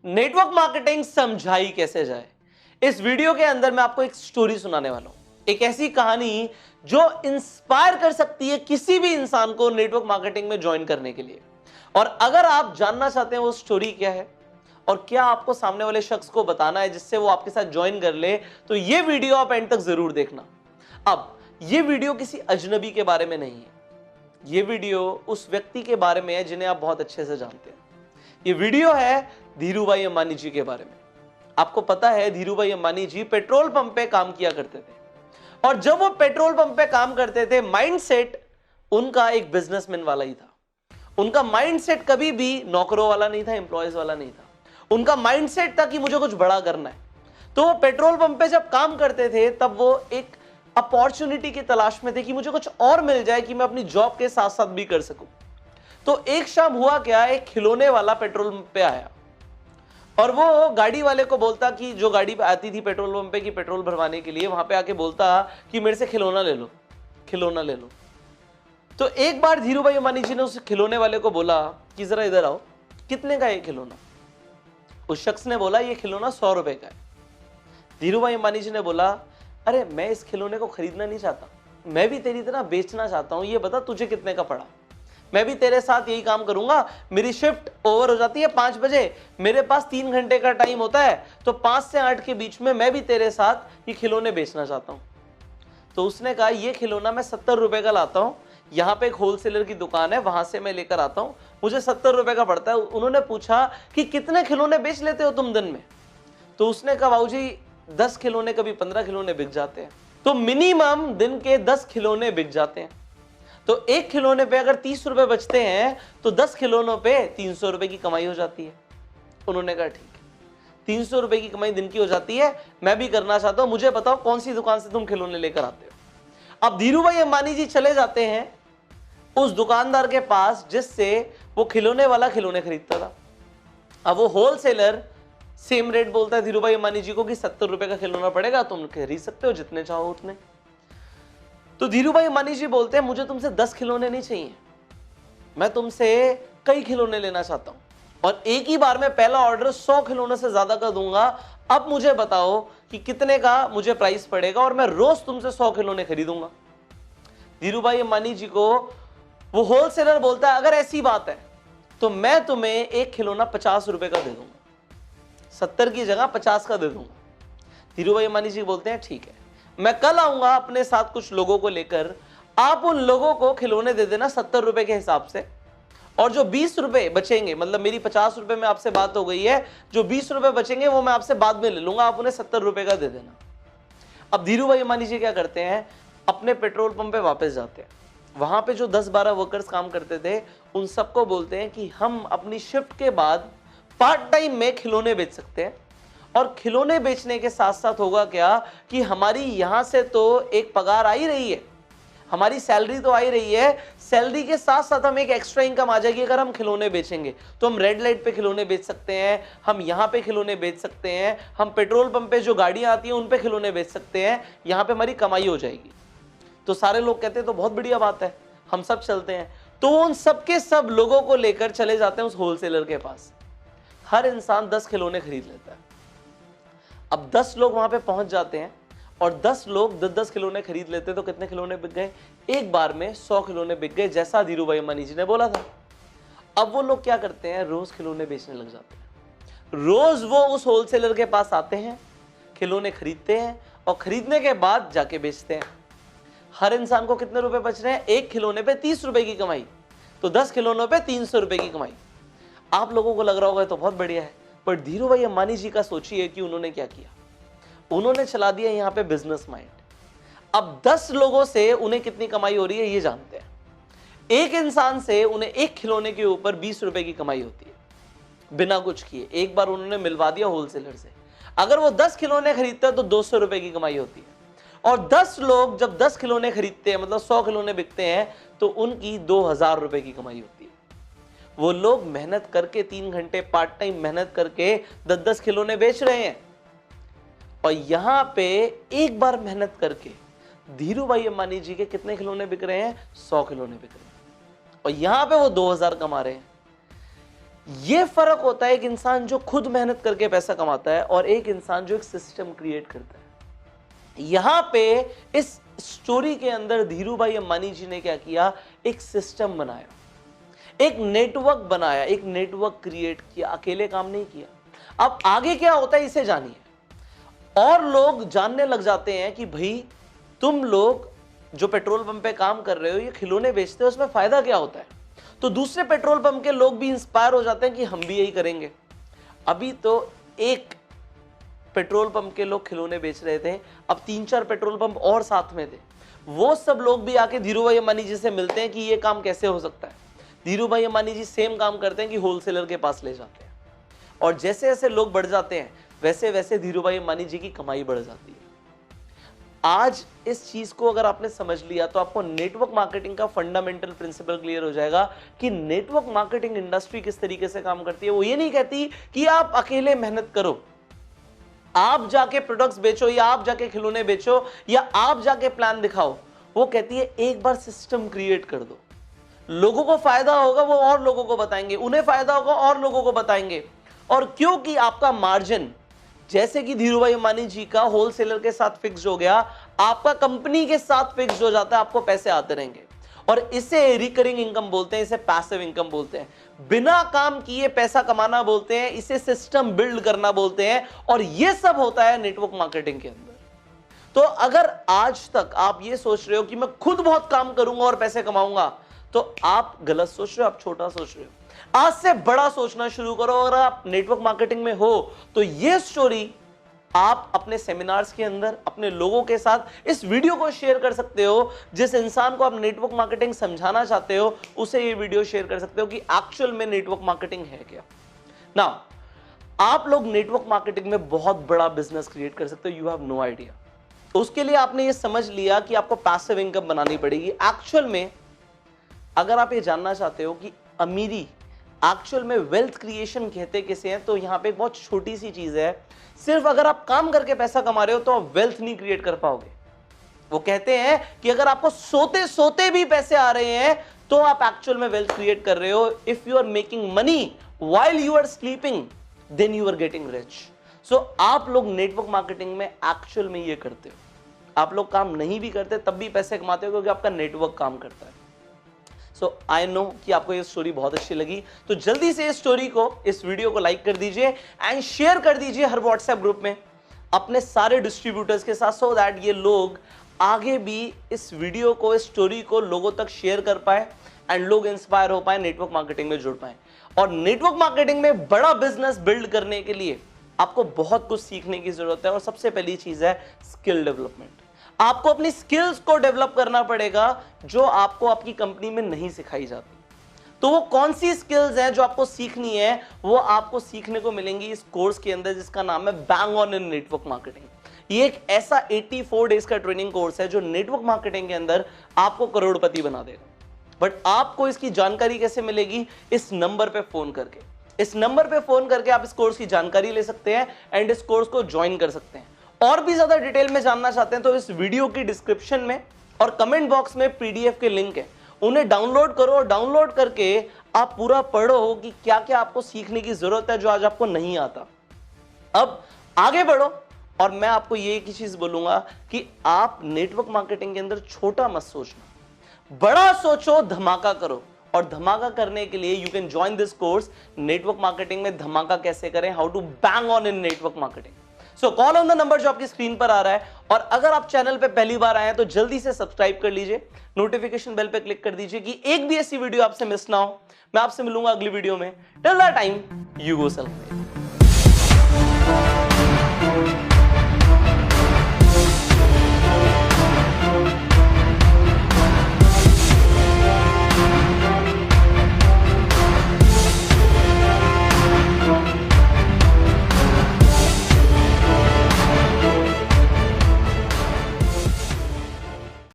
Network marketing समझाई कैसे जाए। इस वीडियो के अंदर मैं आपको एक स्टोरी सुनाने वाला हूं, एक ऐसी कहानी जो इंस्पायर कर सकती है किसी भी इंसान को नेटवर्क मार्केटिंग में ज्वाइन करने के लिए। और अगर आप जानना चाहते हैं वो स्टोरी क्या है और क्या आपको सामने वाले शख्स को बताना है जिससे वो आपके साथ ज्वाइन कर ले, तो ये वीडियो आप एंड तक जरूर देखना। अब ये वीडियो किसी अजनबी के बारे में नहीं है, ये वीडियो उस व्यक्ति के बारे में है जिन्हें आप बहुत अच्छे से जानते हैं। ये वीडियो है धीरूभाई अंबानी जी के बारे में। आपको पता है धीरूभाई अंबानी जी पेट्रोल पंप पे काम किया करते थे, और जब वो पेट्रोल पंप पे काम करते थे माइंडसेट उनका एक बिजनेसमैन वाला ही था। उनका माइंडसेट कभी भी नौकरों वाला नहीं था, एम्प्लॉयज वाला नहीं था। उनका माइंडसेट था कि मुझे कुछ बड़ा करना है। तो वो पेट्रोल पंप पे जब काम करते थे तब वो एक अपॉर्चुनिटी की तलाश में थे कि मुझे कुछ और मिल जाए कि मैं अपनी जॉब के साथ साथ भी कर सकूं। तो एक शाम हुआ क्या, एक खिलौने वाला पेट्रोल पंप पे आया और वो गाड़ी वाले को बोलता कि जो गाड़ी पे आती थी पेट्रोल पंप पे की पेट्रोल भरवाने के लिए, वहां पे आके बोलता कि मेरे से खिलौना ले लो, खिलौना ले लो। तो एक बार धीरूभाई अंबानी जी ने उस खिलौने वाले को बोला कि जरा इधर आओ, कितने का ये खिलौना? उस शख्स ने बोला ये खिलौना 100 रुपए का है। धीरूभाई अंबानी जी ने बोला अरे मैं इस खिलौने को खरीदना नहीं चाहता, मैं भी तेरी तरह बेचना चाहता हूं, ये बता तुझे कितने का पड़ा? मैं भी तेरे साथ यही काम करूंगा। मेरी शिफ्ट ओवर हो जाती है 5 बजे, मेरे पास 3 घंटे का टाइम होता है, तो 5 से 8 के बीच में मैं भी तेरे साथ ये खिलौने बेचना चाहता हूं। तो उसने कहा ये खिलौना मैं 70 रुपए का लाता हूं, यहाँ पे एक होलसेलर की दुकान है, वहां से मैं लेकर आता हूं, मुझे 70 रुपए का पड़ता है। उन्होंने पूछा कि कितने खिलौने बेच लेते हो तुम दिन में? तो उसने कहा बाबू जी 10 खिलौने, कभी 15 खिलौने बिक जाते हैं। तो मिनिमम दिन के 10 खिलौने बिक जाते हैं। तो एक खिलौने पे अगर 30 रुपए बचते हैं तो 10 खिलौनों पे 300 रुपए की कमाई हो जाती है। उन्होंने कहा ठीक है, 300 रुपए की कमाई दिन की हो जाती है, मैं भी करना चाहता हूं, मुझे बताओ कौन सी दुकान से तुम खिलौने लेकर आते हो। अब धीरूभाई अंबानी जी चले जाते हैं उस दुकानदार के पास जिससे वो खिलौने वाला खिलौने खरीदता था। अब वो होलसेलर सेम रेट बोलता है धीरूभाई अंबानी जी को कि 70 रुपए का खिलौना पड़ेगा, तुम खरीद सकते हो जितने चाहो उतने। तो धीरूभाई अंबानी जी बोलते हैं मुझे तुमसे 10 खिलौने नहीं चाहिए, मैं तुमसे कई खिलौने लेना चाहता हूं, और एक ही बार में पहला ऑर्डर 100 खिलौने से ज्यादा का दूंगा। अब मुझे बताओ कि कितने का मुझे प्राइस पड़ेगा और मैं रोज तुमसे 100 खिलौने खरीदूंगा। धीरूभाई अंबानी जी को वो होलसेलर बोलता है अगर ऐसी बात है तो मैं तुम्हें एक खिलौना 50 रुपए का दे दूंगा, 70 की जगह 50 का दे दूंगा। धीरूभाई अंबानी जी बोलते हैं ठीक है, मैं कल आऊंगा अपने साथ कुछ लोगों को लेकर, आप उन लोगों को खिलौने दे देना 70 रुपए के हिसाब से, और जो 20 रुपए बचेंगे, मतलब मेरी 50 रुपए में आपसे बात हो गई है, जो 20 रुपए बचेंगे वो मैं आपसे बाद में ले लूंगा, आप उन्हें 70 रुपए का दे देना। अब धीरूभाई अंबानी जी क्या करते हैं, अपने पेट्रोल पंप पे वापस जाते हैं। वहां पे जो 10-12 वर्कर्स काम करते थे उन सबको बोलते हैं कि हम अपनी शिफ्ट के बाद पार्ट टाइम में खिलौने बेच सकते हैं, और खिलौने बेचने के साथ साथ होगा क्या कि हमारी यहां से तो एक पगार आ ही रही है, हमारी सैलरी तो आ ही रही है, सैलरी के साथ साथ हम एक एक्स्ट्रा इनकम आ जाएगी अगर हम खिलौने बेचेंगे। तो हम रेड लाइट पे खिलौने बेच सकते हैं, हम यहाँ पे खिलौने बेच सकते हैं, हम पेट्रोल पंप पे जो गाड़ियां आती हैं उन पे खिलौने बेच सकते हैं, यहाँ पे हमारी कमाई हो जाएगी। तो सारे लोग कहते हैं तो बहुत बढ़िया बात है, हम सब चलते हैं। तो उन सबके सब लोगों को लेकर चले जाते हैं उस होलसेलर के पास। हर इंसान 10 खिलौने खरीद लेता है। अब 10 लोग वहां पे पहुंच जाते हैं और 10 लोग 10-10 खिलौने खरीद लेते, तो कितने खिलौने बिक गए? एक बार में 100 खिलौने बिक गए, जैसा धीरूभाई अंबानी जी ने बोला था। अब वो लोग क्या करते हैं, रोज खिलौने बेचने लग जाते हैं। रोज वो उस होलसेलर के पास आते हैं, खिलौने खरीदते हैं और खरीदने के बाद जाके बेचते हैं। हर इंसान को कितने रुपए बच रहे हैं? एक खिलौने पे 30 रुपए की कमाई, तो 10 खिलौनों पे 300 रुपए की कमाई। आप लोगों को लग रहा होगा तो बहुत बढ़िया है, पर धीरूभाई अंबानी जी का सोचिए कि उन्होंने क्या किया। उन्होंने चला दिया यहाँ पे बिजनेस माइंड। अब 10 लोगों से उन्हें कितनी कमाई हो रही है ये जानते हैं। एक इंसान से उन्हें एक खिलौने के ऊपर 20 रुपए की कमाई होती है बिना कुछ किए। एक बार उन्होंने मिलवा दिया होलसेलर से, अगर वो 10 खिलौने खरीदते हैं तो 200 रुपए की कमाई होती है। और 10 लोग जब 10 खिलौने खरीदते हैं, मतलब 100 खिलौने बिकते हैं, तो उनकी 2000 रुपए की कमाई होती है। वो लोग मेहनत करके 3 घंटे पार्ट टाइम मेहनत करके 10-10 खिलौने बेच रहे हैं, और यहां पे एक बार मेहनत करके धीरूभाई अंबानी जी के कितने खिलौने बिक रहे हैं? 100 खिलौने बिक रहे हैं, और यहां पे वो 2000 कमा रहे हैं। ये फर्क होता है एक इंसान जो खुद मेहनत करके पैसा कमाता है और एक इंसान जो एक सिस्टम क्रिएट करता है। यहां पे इस स्टोरी के अंदर धीरूभाई अंबानी जी ने क्या किया, एक सिस्टम बनाया, एक नेटवर्क बनाया, एक नेटवर्क क्रिएट किया, अकेले काम नहीं किया। अब आगे क्या होता है इसे जानिए। और लोग जानने लग जाते हैं कि भाई तुम लोग जो पेट्रोल पंप पे काम कर रहे हो, ये खिलौने बेचते हो, उसमें फायदा क्या होता है। तो दूसरे पेट्रोल पंप के लोग भी इंस्पायर हो जाते हैं कि हम भी यही करेंगे। अभी तो एक पेट्रोल पंप के लोग खिलौने बेच रहे थे, अब 3-4 पेट्रोल पंप और साथ में थे। वो सब लोग भी आके धीरूभाई अंबानी जी से मिलते हैं कि ये काम कैसे हो सकता है। धीरूभाई अंबानी जी सेम काम करते हैं कि होलसेलर के पास ले जाते हैं, और जैसे जैसे लोग बढ़ जाते हैं वैसे वैसे धीरूभाई अंबानी जी की कमाई बढ़ जाती है। आज इस चीज को अगर आपने समझ लिया तो आपको नेटवर्क मार्केटिंग का फंडामेंटल प्रिंसिपल क्लियर हो जाएगा कि नेटवर्क मार्केटिंग इंडस्ट्री किस तरीके से काम करती है। वो ये नहीं कहती कि आप अकेले मेहनत करो, आप जाके प्रोडक्ट्स बेचो या आप जाके खिलौने बेचो या आप जाके प्लान दिखाओ। वो कहती है एक बार सिस्टम क्रिएट कर दो, लोगों को फायदा होगा वो और लोगों को बताएंगे, उन्हें फायदा होगा और लोगों को बताएंगे। और क्योंकि आपका मार्जिन जैसे कि धीरूभाई अंबानी जी का होलसेलर के साथ फिक्स हो गया, आपका कंपनी के साथ फिक्स हो जाता है, आपको पैसे आते रहेंगे। और इसे रिकरिंग इनकम बोलते हैं, इसे पैसिव इनकम बोलते हैं, बिना काम किए पैसा कमाना बोलते हैं, इसे सिस्टम बिल्ड करना बोलते हैं। और यह सब होता है नेटवर्क मार्केटिंग के अंदर। तो अगर आज तक आप ये सोच रहे हो कि मैं खुद बहुत काम करूंगा और पैसे कमाऊंगा, तो आप गलत सोच रहे हो, आप छोटा सोच रहे हो। आज से बड़ा सोचना शुरू करो। अगर आप नेटवर्क मार्केटिंग में हो तो ये स्टोरी आप अपने सेमिनार्स के अंदर अपने लोगों के साथ इस वीडियो को शेयर कर सकते हो। जिस इंसान को आप नेटवर्क मार्केटिंग समझाना चाहते हो उसे ये वीडियो शेयर कर सकते हो कि एक्चुअल में नेटवर्क मार्केटिंग है क्या। ना, आप लोग नेटवर्क मार्केटिंग में बहुत बड़ा बिजनेस क्रिएट कर सकते हो, यू हैव नो आइडिया। तो उसके लिए आपने ये समझ लिया कि आपको पैसिव इनकम बनानी पड़ेगी। एक्चुअल में अगर आप ये जानना चाहते हो कि अमीरी एक्चुअल में वेल्थ क्रिएशन कहते किसे हैं, तो यहां पे एक बहुत छोटी सी चीज है। सिर्फ अगर आप काम करके पैसा कमा रहे हो तो आप वेल्थ नहीं क्रिएट कर पाओगे। वो कहते हैं कि अगर आपको सोते सोते भी पैसे आ रहे हैं तो आप एक्चुअल में वेल्थ क्रिएट कर रहे हो। If you are making money while you are sleeping then you are getting rich. So आप लोग नेटवर्क मार्केटिंग में एक्चुअल में ये करते हो। आप लोग काम नहीं भी करते तब भी पैसे कमाते हो क्योंकि आपका नेटवर्क काम करता है। सो आई नो कि आपको ये स्टोरी बहुत अच्छी लगी, तो जल्दी से इस स्टोरी को, इस वीडियो को लाइक कर दीजिए एंड शेयर कर दीजिए हर व्हाट्सएप ग्रुप में अपने सारे डिस्ट्रीब्यूटर्स के साथ, सो दैट ये लोग आगे भी इस वीडियो को, इस स्टोरी को लोगों तक शेयर कर पाए एंड लोग इंस्पायर हो पाए, नेटवर्क मार्केटिंग में जुड़ पाए। और नेटवर्क मार्केटिंग में बड़ा बिजनेस बिल्ड करने के लिए आपको बहुत कुछ सीखने की जरूरत है। और सबसे पहली चीज है स्किल डेवलपमेंट। आपको अपनी स्किल्स को डेवलप करना पड़ेगा जो आपको आपकी कंपनी में नहीं सिखाई जाती। तो वो कौन सी स्किल्स हैं जो आपको सीखनी है, वो आपको सीखने को मिलेंगी इस कोर्स के अंदर जिसका नाम है bang on in network marketing. ये एक ऐसा 84 डेज का ट्रेनिंग कोर्स है जो नेटवर्क मार्केटिंग के अंदर आपको करोड़पति बना देगा। बट आपको इसकी जानकारी कैसे मिलेगी? इस नंबर पे फोन करके। इस नंबर पे फोन करके आप इस कोर्स की जानकारी ले सकते हैं एंड इस कोर्स को ज्वाइन कर सकते हैं। और भी ज्यादा डिटेल में जानना चाहते हैं तो इस वीडियो की डिस्क्रिप्शन में और कमेंट बॉक्स में पीडीएफ के लिंक है, उन्हें डाउनलोड करो और डाउनलोड करके आप पूरा पढ़ो कि क्या क्या आपको सीखने की जरूरत है जो आज आपको नहीं आता। अब आगे बढ़ो और मैं आपको ये एक ही चीज बोलूंगा कि आप नेटवर्क मार्केटिंग के अंदर छोटा मत सोचना, बड़ा सोचो, धमाका करो। और धमाका करने के लिए you can join this course, network marketing में धमाका कैसे करें, how to bang on in network marketing. So call on the number जो आपकी स्क्रीन पर आ रहा है। और अगर आप चैनल पे पहली बार आए हैं तो जल्दी से सब्सक्राइब कर लीजिए, नोटिफिकेशन बेल पे क्लिक कर दीजिए कि एक भी ऐसी वीडियो आपसे मिस ना हो। मैं आपसे मिलूंगा अगली वीडियो में। Till that time, you go self.